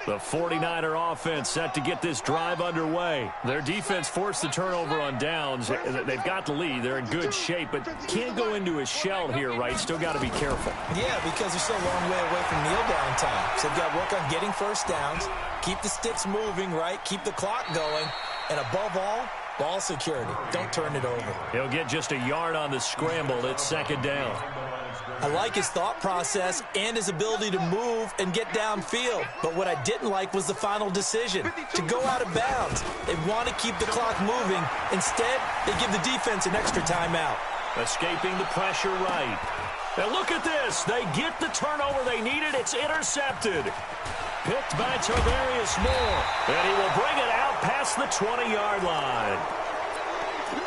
S2: The 49er offense set to get this drive underway. Their defense forced the turnover on downs. They've got the lead. They're in good shape, but can't go into a shell here, right? Still got to be careful.
S5: Yeah, because they're still a long way away from kneel down time. So they've got to work on getting first downs, keep the sticks moving, right? Keep the clock going, and above all, ball security. Don't turn it over.
S2: He'll get just a yard on the scramble. It's 2nd down.
S5: I like his thought process and his ability to move and get downfield. But what I didn't like was the final decision, to go out of bounds. They want to keep the clock moving. Instead, they give the defense an extra timeout.
S2: Escaping the pressure right. Now look at this. They get the turnover they needed. It's intercepted. Picked by Tavarius Moore. And he will bring it out past the 20-yard line.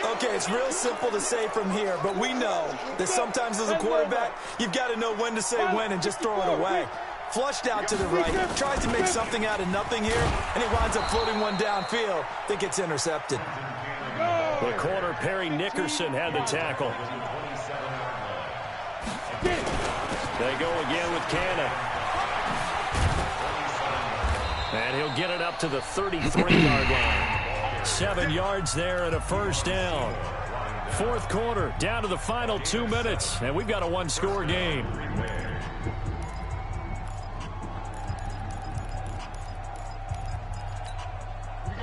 S5: Okay, it's real simple to say from here, but we know that sometimes as a quarterback, you've got to know when to say when and just throw it away. Flushed out to the right, tries to make something out of nothing here, and he winds up floating one downfield that gets intercepted.
S2: The corner, Perry Nickerson, had the tackle. They go again with Cannon. And he'll get it up to the 33-yard line. 7 yards there and a first down. 4th quarter, down to the final 2 minutes, and we've got a 1-score game.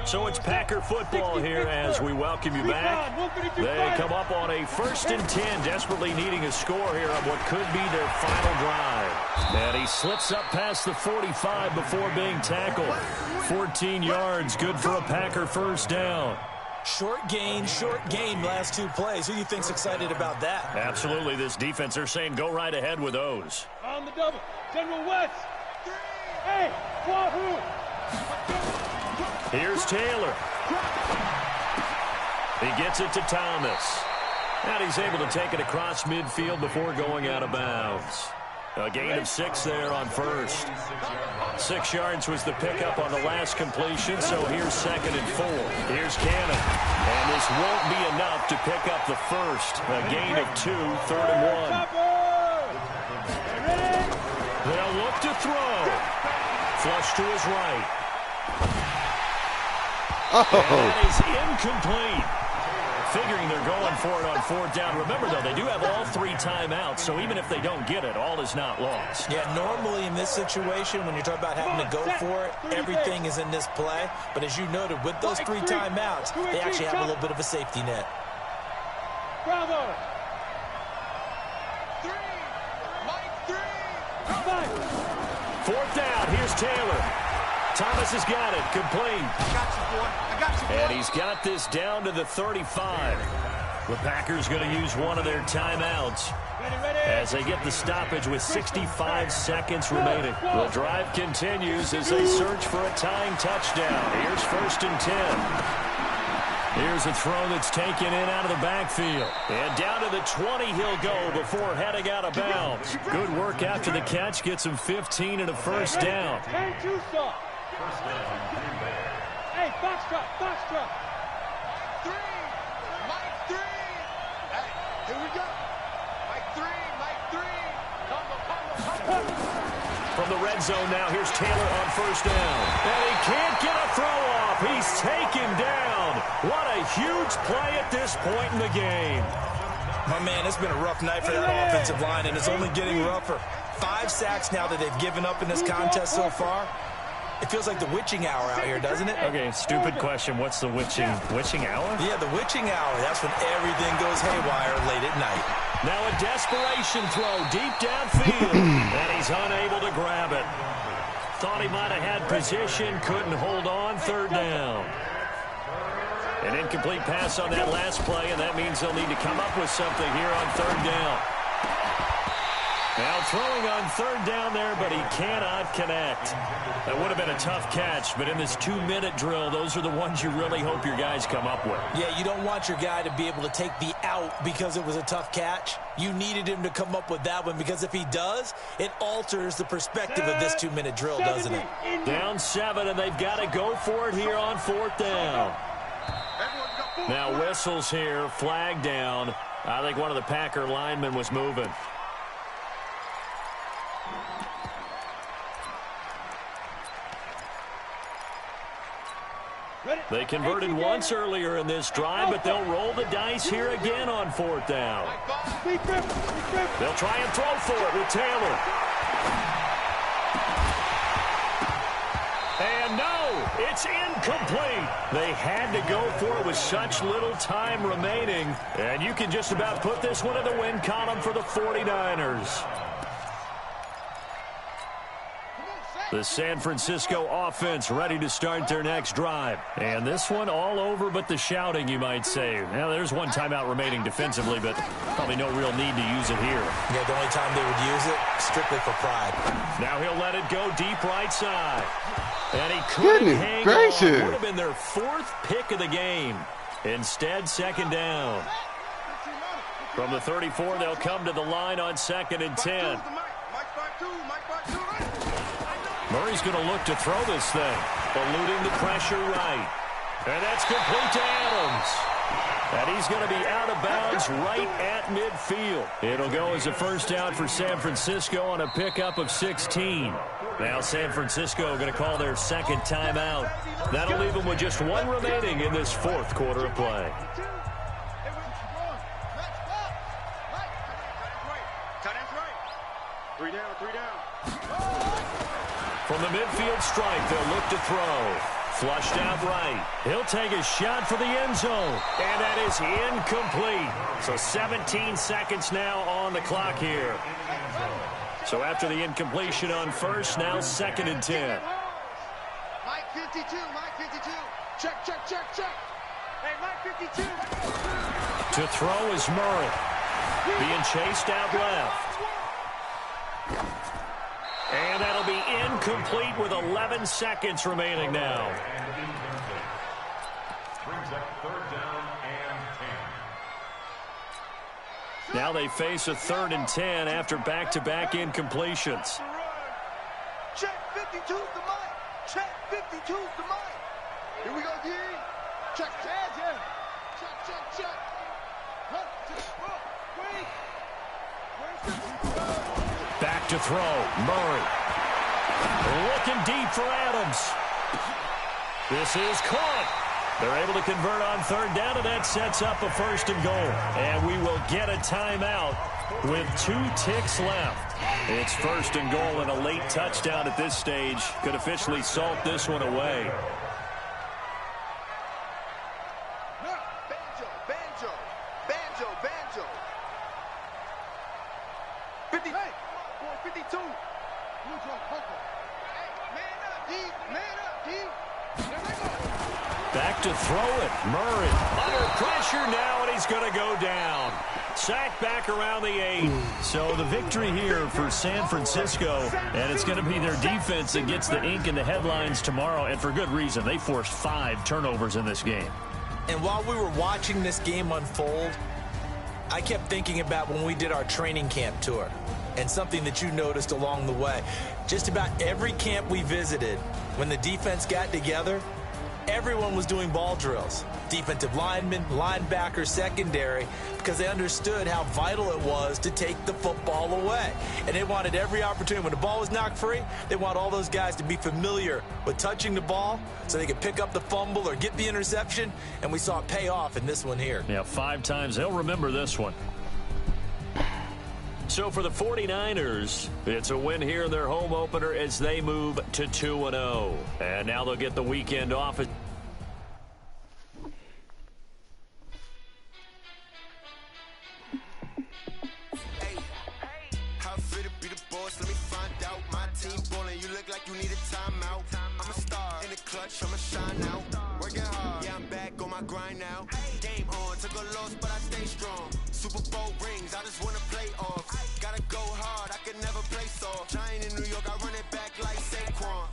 S2: So it's Packer football here as we welcome you back. They come up on a 1st and 10, desperately needing a score here on what could be their final drive. And he slips up past the 45 before being tackled. 14 yards, good for a Packer first down.
S5: Short gain, last 2 plays. Who do you think's excited about that?
S2: Absolutely, this defense, they're saying go right ahead with those.
S4: On the double. General West. Hey, Wahoo.
S2: Here's Taylor. He gets it to Thomas. And he's able to take it across midfield before going out of bounds. A gain of 6 there on first. 6 yards was the pickup on the last completion, so here's 2nd and 4. Here's Cannon. And this won't be enough to pick up the first. A gain of 2, 3rd and 1. They'll look to throw. Flush to his right. That is incomplete. Figuring they're going for it on 4th down. Remember, though, they do have all 3 timeouts, so even if they don't get it, all is not lost.
S5: Yeah, normally in this situation, when you're talking about having to go for it, everything is in this play. But as you noted, with those 3 timeouts, they actually have a little bit of a safety net.
S4: Bravo. 3. Mike 3.
S2: 4th down. Here's Taylor. Thomas has got it. Complete.
S4: I got you, boy. I got you, boy.
S2: And he's got this down to the 35. The Packers going to use one of their timeouts as they get the stoppage with 65 seconds remaining. The drive continues as they search for a tying touchdown. Here's 1st and 10. Here's a throw that's taken in out of the backfield. And down to the 20 he'll go before heading out of bounds. Good work after the catch. Gets him 15 and a first down.
S4: Hey, Foxtrot. 3. Mike 3. Hey, here we go. Mike 3. Combo.
S2: From the red zone now, here's Taylor on 1st down. And he can't get a throw off. He's taken down. What a huge play at this point in the game.
S5: My man, it's been a rough night for that offensive line, and it's only getting rougher. 5 5 sacks now that they've given up in this contest so far. It feels like the witching hour out here, doesn't it?
S2: Okay, stupid question. What's the witching hour?
S5: Yeah, the witching hour. That's when everything goes haywire late at night.
S2: Now a desperation throw deep downfield, and he's unable to grab it. Thought he might have had position, couldn't hold on, 3rd down. An incomplete pass on that last play, and that means they'll need to come up with something here on 3rd down. Now throwing on 3rd down there, but he cannot connect. That would have been a tough catch, but in this 2-minute drill, those are the ones you really hope your guys come up with.
S5: Yeah, you don't want your guy to be able to take the out because it was a tough catch. You needed him to come up with that one, because if he does, it alters the perspective of this 2-minute drill, doesn't it?
S2: Down 7, and they've got to go for it here on 4th down. Now whistles here, flag down. I think one of the Packer linemen was moving. They converted once earlier in this drive, but they'll roll the dice here again on 4th down. They'll try and throw for it with Taylor. And no, it's incomplete. They had to go for it with such little time remaining. And you can just about put this one in the win column for the 49ers. The San Francisco offense ready to start their next drive. And this one all over but the shouting, you might say. Now, there's one timeout remaining defensively, but probably no real need to use it here.
S5: Yeah, the only time they would use it, strictly for pride.
S2: Now he'll let it go deep right side. And he couldn't hang on. Would have been their 4th pick of the game. Instead, 2nd down. From the 34, they'll come to the line on 2nd and 10. Murray's going to look to throw this thing, eluding the pressure right. And that's complete to Adams. And he's going to be out of bounds right at midfield. It'll go as a 1st down for San Francisco on a pickup of 16. Now San Francisco going to call their 2nd timeout. That'll leave them with just 1 remaining in this 4th quarter of play.
S4: Three down.
S2: From the midfield stripe, they'll look to throw. Flushed out right. He'll take a shot for the end zone. And that is incomplete. So 17 seconds now on the clock here. So after the incompletion on 1st, now 2nd and 10.
S4: Mike 52. Check. Hey, Mike 52.
S2: To throw is Murray. Being chased out left. And that'll be incomplete with 11 seconds remaining now.
S7: Brings up 3rd down and 10.
S2: Now they face a 3rd and 10 after back-to-back incompletions.
S4: Check 52's the mic. Check 52's the mic. Here we go, D. Check. Check.
S2: Back to throw. Murray. Looking deep for Adams. This is caught. They're able to convert on 3rd down, and that sets up a 1st and goal. And we will get a timeout with 2 ticks left. It's 1st and goal, and a late touchdown at this stage could officially salt this one away.
S4: Banjo. 50. Hey, 52.
S2: Back to throw it. Murray under pressure now, and he's going to go down. Sacked back around the 8. So the victory here for San Francisco, and it's going to be their defense that gets the ink in the headlines tomorrow, and for good reason. They forced 5 turnovers in this game.
S5: And while we were watching this game unfold, I kept thinking about when we did our training camp tour and something that you noticed along the way. Just about every camp we visited, when the defense got together, everyone was doing ball drills. Defensive linemen, linebackers, secondary, because they understood how vital it was to take the football away. And they wanted every opportunity. When the ball was knocked free, they want all those guys to be familiar with touching the ball so they could pick up the fumble or get the interception. And we saw it pay off in this one here.
S2: Yeah, 5 times. They'll remember this one. So for the 49ers, it's a win here in their home opener as they move to 2-0. And now they'll get the weekend off.
S8: I'ma shine out, working hard, yeah, I'm back on my grind now. Game on, took a loss, but I stay strong. Super Bowl rings, I just wanna play off. Gotta go hard, I can never play soft. Giant in New York, I run it back like Saquon.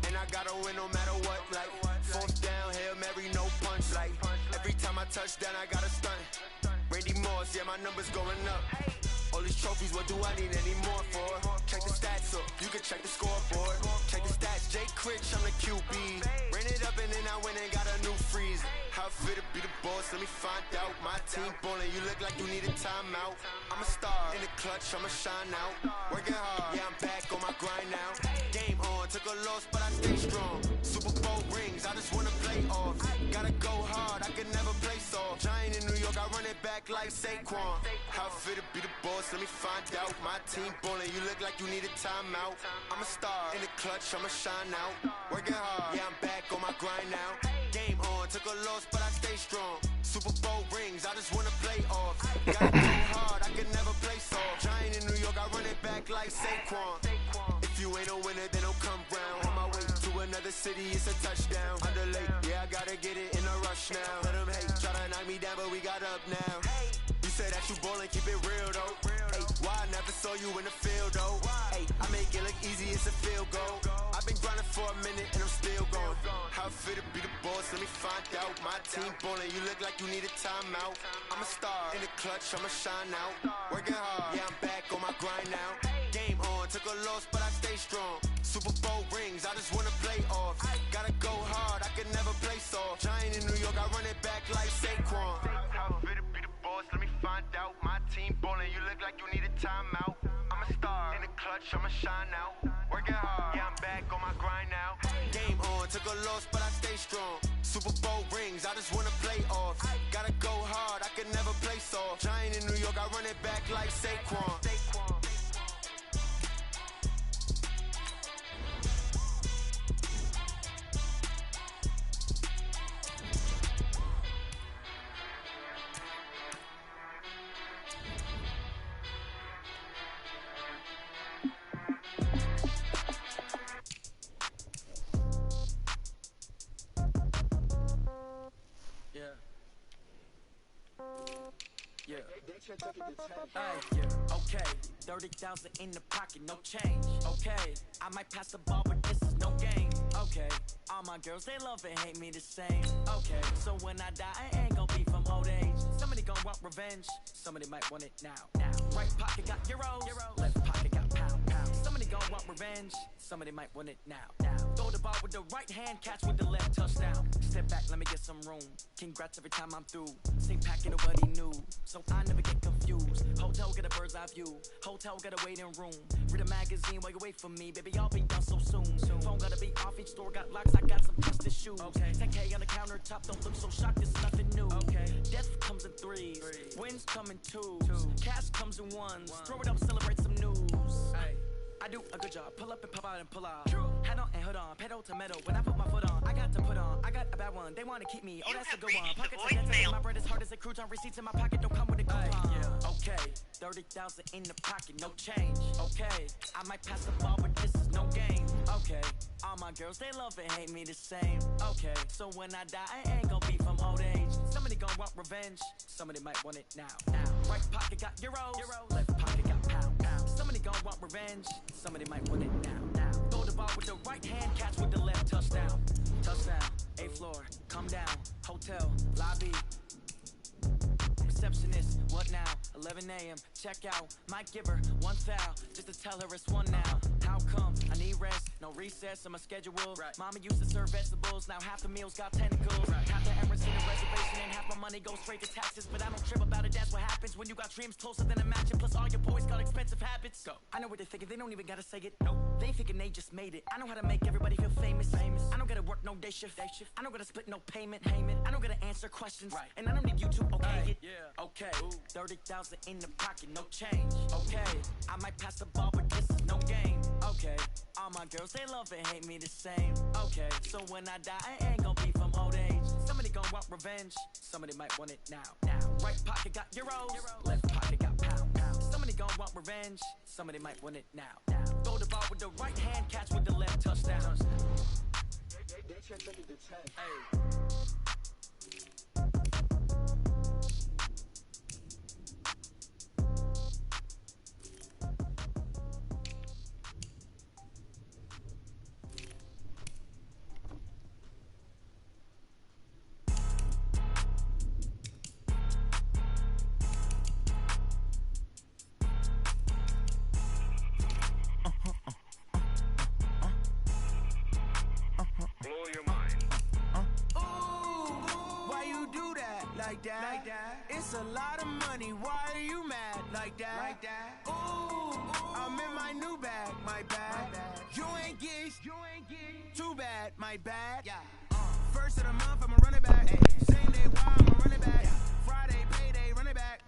S8: And I gotta win no matter what, like fourth down, Hail Mary, no punch. Like every time I touch down, I gotta stunt. Randy Moss, yeah, my numbers going up. All these trophies, what do I need any more for? Check the stats up, you can check the scoreboard. Check the stats, Jay Critch, I'm the QB. Ran it up and then I went and got a new freeze. How fit to be the boss, let me find out. My team ballin', you look like you need a timeout. I'm a star, in the clutch, I'ma shine out. Working hard, yeah, I'm back on my grind now. Game on, took a loss, but I stay strong. Super Bowl rings, I just wanna play off. Gotta go hard, I can never play soft. Giant in New York, I run it back like Saquon. How fit to be the boss, let me find out. My team ballin', you look like you need a timeout. I'm a star, in the clutch, I'ma shine out. Working hard, yeah, I'm back on my grind now. Game on, took a loss, but I stay strong. Super Bowl rings, I just wanna play off. Gotta go hard, I can never play soft. Giant in New York, I run it back like Saquon. If you ain't a winner, then don't come round. On my way to another city, it's a touchdown. Underlay, yeah, I gotta get it in a rush now. Let them hate, try to knock me down, but we got up now. You said that you ballin', keep it real though. Hey, why I never saw you in the field though? Hey, I make it look easy, it's a field goal. I've been grinding for a minute and I'm still going. How fit to be the boss, let me find out. My team ballin', you look like you need a timeout. I'm a star, in the clutch, I'ma shine out. Working hard, yeah, I'm back on my grind now. Game on, took a loss, but I stay strong. Super Bowl rings, I just wanna play off. Gotta go hard, I can never play soft. Giant in New York, I run it back like Saquon. How fit to be the boss, let me find out. My team ballin', you look like you need a timeout. I'm a star, in the clutch, I'ma shine out. Working hard, yeah, I'm back on my grind now. Game on, took a loss, but I stay strong. Super Bowl rings, I just wanna play off. Gotta go hard, I can never play soft. Giant in New York, I run it back like Saquon.
S1: Okay, 30,000 in the pocket, no change. Okay, I might pass the ball, but this is no game. Okay, all my girls, they love and hate me the same. Okay, so when I die, I ain't gon' be from old age. Somebody gon' want revenge, somebody might want it now. Right pocket got euros, left pocket got pound. Somebody gon' want revenge, somebody might want it now. Throw the ball with the right hand, catch with the left, touchdown. Step back, let me get some room. Congrats every time I'm through. Same packet, nobody knew, so I never get confused. Hotel get a bird's eye view. Hotel got a waiting room. Read a magazine while you wait for me. Baby, I'll be done so soon. Phone gotta be off, each store got locks. I got some tested shoes. 10K on the countertop, don't look so shocked, it's nothing new. Death comes in threes, wins come in twos. Cash comes in ones. Throw it up, celebrate some news. I do a good job, pull up and pop out and pull out. Hat on and hood on, pedal to metal. When I put my foot on, I got to put on. I got a bad one, they wanna keep me. Oh, that's a good one. Pockets are dancing, my bread is hard as a crouton. Receipts in my pocket don't come with a coupon. Okay, 30,000 in the pocket, no change. Okay, I might pass the ball, but this is no game. Okay, all my girls, they love and hate me the same. Okay, so when I die, I ain't gon' be from old age. Somebody gon' want revenge, somebody might want it now. Right pocket got euros, left pocket got pound. Somebody gon' want revenge, somebody might want it now. Throw the ball with the right hand, catch with the left, touchdown. Touchdown, 8th floor, come down, hotel, lobby. Receptionist, what now? 11 a.m., check out. Might give her one foul, just to tell her it's one now. How come? I need rest, no recess on my schedule. Mama used to serve vegetables, now half the meals got tentacles. Half the Emirates mansion and reservation, and half my money goes straight to taxes. But I don't trip about it, that's what happens when you got dreams closer than a mansion. Plus all your boys got expensive habits. Go. I know what they're thinking, they don't even gotta say it. No, they thinking they just made it. I know how to make everybody feel famous. I don't gotta work no day shift. I don't gotta split no payment. I don't gotta answer questions. Right. And I don't need you to okay it. Yeah. Okay. 30,000 in the pocket, no change. Okay. I might pass the ball, but this is no game. Okay. All my girls, they love and hate me the same. Okay. So when I die, I ain't gonna be from old age. Somebody gonna want revenge. Somebody might want it now. Right pocket got euros. Left pocket got pounds. Somebody gonna want revenge. Somebody might want it now. Throw the ball with the right hand, catch with the left touchdown. Hey.
S8: Like that. It's a lot of money. Why are you mad like that? Ooh, I'm in my new bag, my bad. You ain't geeks, too bad, my bad. Yeah. First of the month, I'ma run it back. Same day, why I'ma run it back. Friday, payday, run it back.